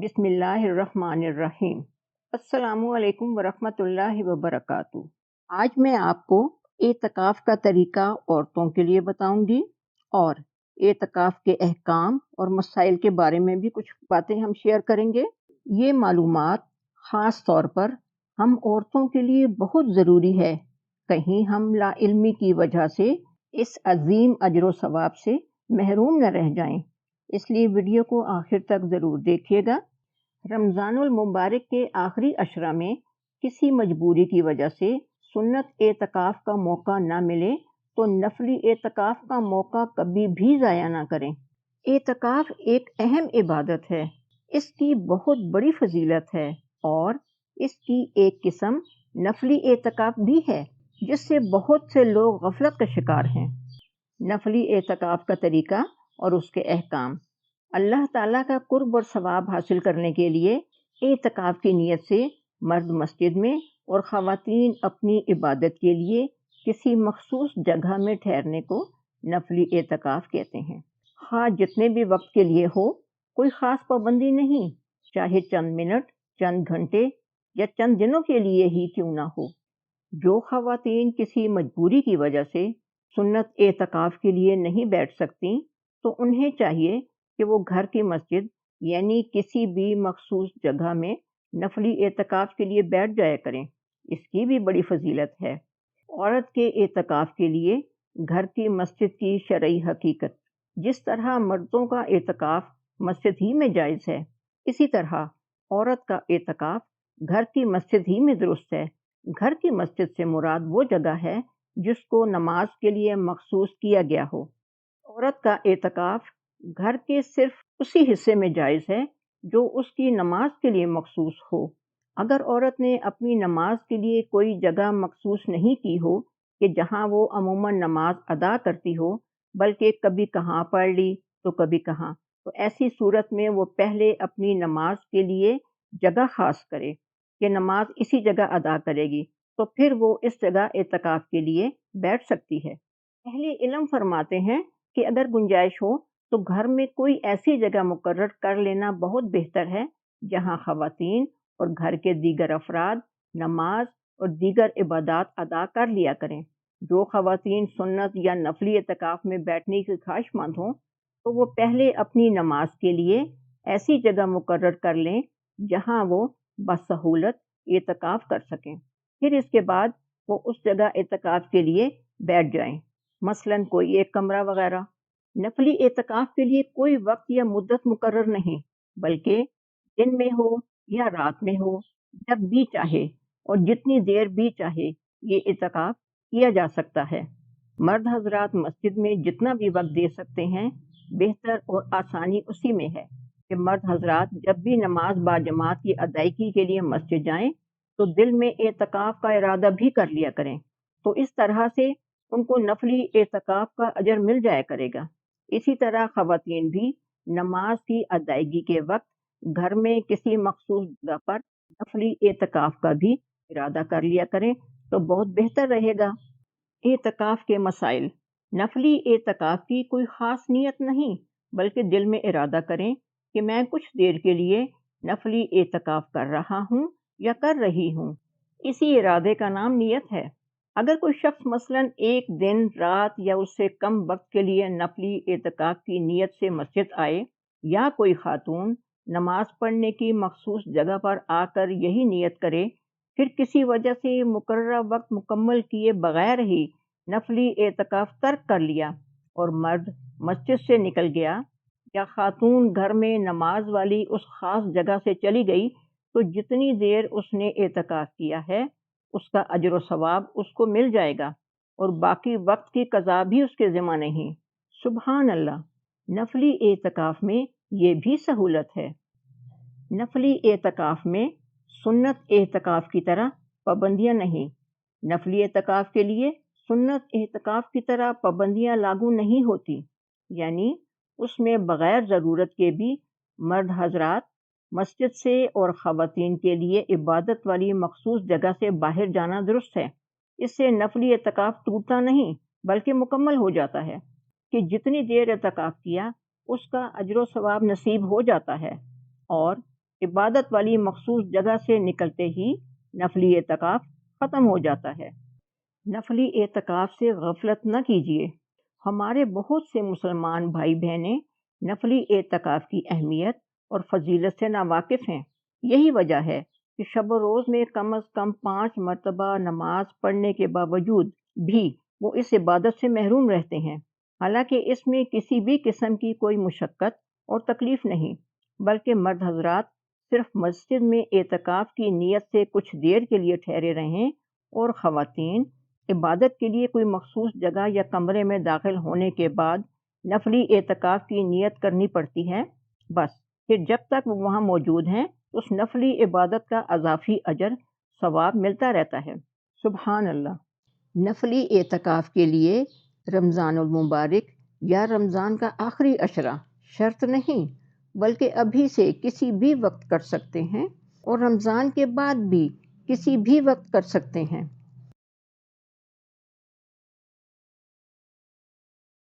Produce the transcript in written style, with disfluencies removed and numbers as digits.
بسم اللہ الرحمن الرحیم۔ السلام علیکم ورحمۃ اللہ وبرکاتہ۔ آج میں آپ کو اعتکاف کا طریقہ عورتوں کے لیے بتاؤں گی اور اعتکاف کے احکام اور مسائل کے بارے میں بھی کچھ باتیں ہم شیئر کریں گے۔ یہ معلومات خاص طور پر ہم عورتوں کے لیے بہت ضروری ہے، کہیں ہم لا علمی کی وجہ سے اس عظیم اجر و ثواب سے محروم نہ رہ جائیں، اس لیے ویڈیو کو آخر تک ضرور دیکھیے گا۔ رمضان المبارک کے آخری عشرہ میں کسی مجبوری کی وجہ سے سنت اعتکاف کا موقع نہ ملے تو نفلی اعتکاف کا موقع کبھی بھی ضائع نہ کریں۔ اعتکاف ایک اہم عبادت ہے، اس کی بہت بڑی فضیلت ہے اور اس کی ایک قسم نفلی اعتکاف بھی ہے جس سے بہت سے لوگ غفلت کا شکار ہیں۔ نفلی اعتکاف کا طریقہ اور اس کے احکام۔ اللہ تعالیٰ کا قرب اور ثواب حاصل کرنے کے لیے اعتکاف کی نیت سے مرد مسجد میں اور خواتین اپنی عبادت کے لیے کسی مخصوص جگہ میں ٹھہرنے کو نفلی اعتکاف کہتے ہیں۔ خواہ جتنے بھی وقت کے لیے ہو، کوئی خاص پابندی نہیں، چاہے چند منٹ، چند گھنٹے یا چند دنوں کے لیے ہی کیوں نہ ہو۔ جو خواتین کسی مجبوری کی وجہ سے سنت اعتکاف کے لیے نہیں بیٹھ سکتی تو انہیں چاہیے کہ وہ گھر کی مسجد یعنی کسی بھی مخصوص جگہ میں نفلی اعتکاف کے لیے بیٹھ جایا کریں، اس کی بھی بڑی فضیلت ہے۔ عورت کے اعتکاف کے لیے گھر کی مسجد کی شرعی حقیقت۔ جس طرح مردوں کا اعتکاف مسجد ہی میں جائز ہے، اسی طرح عورت کا اعتکاف گھر کی مسجد ہی میں درست ہے۔ گھر کی مسجد سے مراد وہ جگہ ہے جس کو نماز کے لیے مخصوص کیا گیا ہو۔ عورت کا اعتکاف گھر کے صرف اسی حصے میں جائز ہے جو اس کی نماز کے لیے مخصوص ہو۔ اگر عورت نے اپنی نماز کے لیے کوئی جگہ مخصوص نہیں کی ہو کہ جہاں وہ عموماً نماز ادا کرتی ہو، بلکہ کبھی کہاں پڑھ لی تو کبھی کہاں، تو ایسی صورت میں وہ پہلے اپنی نماز کے لیے جگہ خاص کرے کہ نماز اسی جگہ ادا کرے گی، تو پھر وہ اس جگہ اعتکاف کے لیے بیٹھ سکتی ہے۔ اہل علم فرماتے ہیں کہ اگر گنجائش ہو تو گھر میں کوئی ایسی جگہ مقرر کر لینا بہت بہتر ہے جہاں خواتین اور گھر کے دیگر افراد نماز اور دیگر عبادات ادا کر لیا کریں۔ جو خواتین سنت یا نفلی اعتکاف میں بیٹھنے کی خواہش مند ہوں تو وہ پہلے اپنی نماز کے لیے ایسی جگہ مقرر کر لیں جہاں وہ بسہولت اعتکاف کر سکیں، پھر اس کے بعد وہ اس جگہ اعتکاف کے لیے بیٹھ جائیں، مثلاً کوئی ایک کمرہ وغیرہ۔ نفلی اعتکاف کے لیے کوئی وقت یا مدت مقرر نہیں، بلکہ دن میں ہو یا رات میں ہو، جب بھی چاہے اور جتنی دیر بھی چاہے یہ اعتکاف کیا جا سکتا ہے۔ مرد حضرات مسجد میں جتنا بھی وقت دے سکتے ہیں، بہتر اور آسانی اسی میں ہے کہ مرد حضرات جب بھی نماز باجماعت کی ادائیگی کے لیے مسجد جائیں تو دل میں اعتکاف کا ارادہ بھی کر لیا کریں، تو اس طرح سے ان کو نفلی اعتکاف کا اجر مل جایا کرے گا۔ اسی طرح خواتین بھی نماز کی ادائیگی کے وقت گھر میں کسی مخصوص جگہ پر نفلی اعتکاف کا بھی ارادہ کر لیا کریں تو بہت بہتر رہے گا۔ اعتکاف کے مسائل۔ نفلی اعتکاف کی کوئی خاص نیت نہیں، بلکہ دل میں ارادہ کریں کہ میں کچھ دیر کے لیے نفلی اعتکاف کر رہا ہوں یا کر رہی ہوں، اسی ارادے کا نام نیت ہے۔ اگر کوئی شخص مثلاً ایک دن، رات یا اس سے کم وقت کے لیے نفلی اعتکاف کی نیت سے مسجد آئے، یا کوئی خاتون نماز پڑھنے کی مخصوص جگہ پر آ کر یہی نیت کرے، پھر کسی وجہ سے مقررہ وقت مکمل کیے بغیر ہی نفلی اعتکاف ترک کر لیا اور مرد مسجد سے نکل گیا یا خاتون گھر میں نماز والی اس خاص جگہ سے چلی گئی، تو جتنی دیر اس نے اعتکاف کیا ہے اس کا اجر و ثواب اس کو مل جائے گا اور باقی وقت کی قضا بھی اس کے ذمہ نہیں۔ سبحان اللہ! نفلی اعتکاف میں یہ بھی سہولت ہے۔ نفلی اعتکاف میں سنت اعتکاف کی طرح پابندیاں نہیں۔ نفلی اعتکاف کے لیے سنت اعتکاف کی طرح پابندیاں لاگو نہیں ہوتی، یعنی اس میں بغیر ضرورت کے بھی مرد حضرات مسجد سے اور خواتین کے لیے عبادت والی مخصوص جگہ سے باہر جانا درست ہے۔ اس سے نفلی اعتکاف ٹوٹتا نہیں بلکہ مکمل ہو جاتا ہے کہ جتنی دیر اعتکاف کیا اس کا اجر و ثواب نصیب ہو جاتا ہے، اور عبادت والی مخصوص جگہ سے نکلتے ہی نفلی اعتکاف ختم ہو جاتا ہے۔ نفلی اعتکاف سے غفلت نہ کیجیے۔ ہمارے بہت سے مسلمان بھائی بہنیں نفلی اعتکاف کی اہمیت اور فضیلت سے ناواقف ہیں۔ یہی وجہ ہے کہ شب و روز میں کم از کم 5 مرتبہ نماز پڑھنے کے باوجود بھی وہ اس عبادت سے محروم رہتے ہیں، حالانکہ اس میں کسی بھی قسم کی کوئی مشقت اور تکلیف نہیں، بلکہ مرد حضرات صرف مسجد میں اعتکاف کی نیت سے کچھ دیر کے لیے ٹھہرے رہیں اور خواتین عبادت کے لیے کوئی مخصوص جگہ یا کمرے میں داخل ہونے کے بعد نفلی اعتکاف کی نیت کرنی پڑتی ہے۔ بس پھر جب تک وہ وہاں موجود ہیں اس نفلی عبادت کا اضافی اجر ثواب ملتا رہتا ہے۔ سبحان اللہ۔ نفلی اعتکاف کے لیے رمضان المبارک یا رمضان کا آخری عشرہ شرط نہیں، بلکہ ابھی سے کسی بھی وقت کر سکتے ہیں اور رمضان کے بعد بھی کسی بھی وقت کر سکتے ہیں۔